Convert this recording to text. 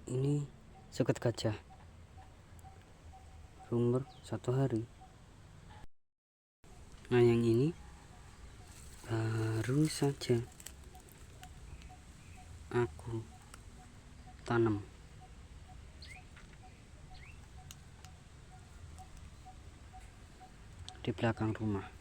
Ini suket gajah, umur 1 hari. Nah, yang ini baru saja aku tanam di belakang rumah.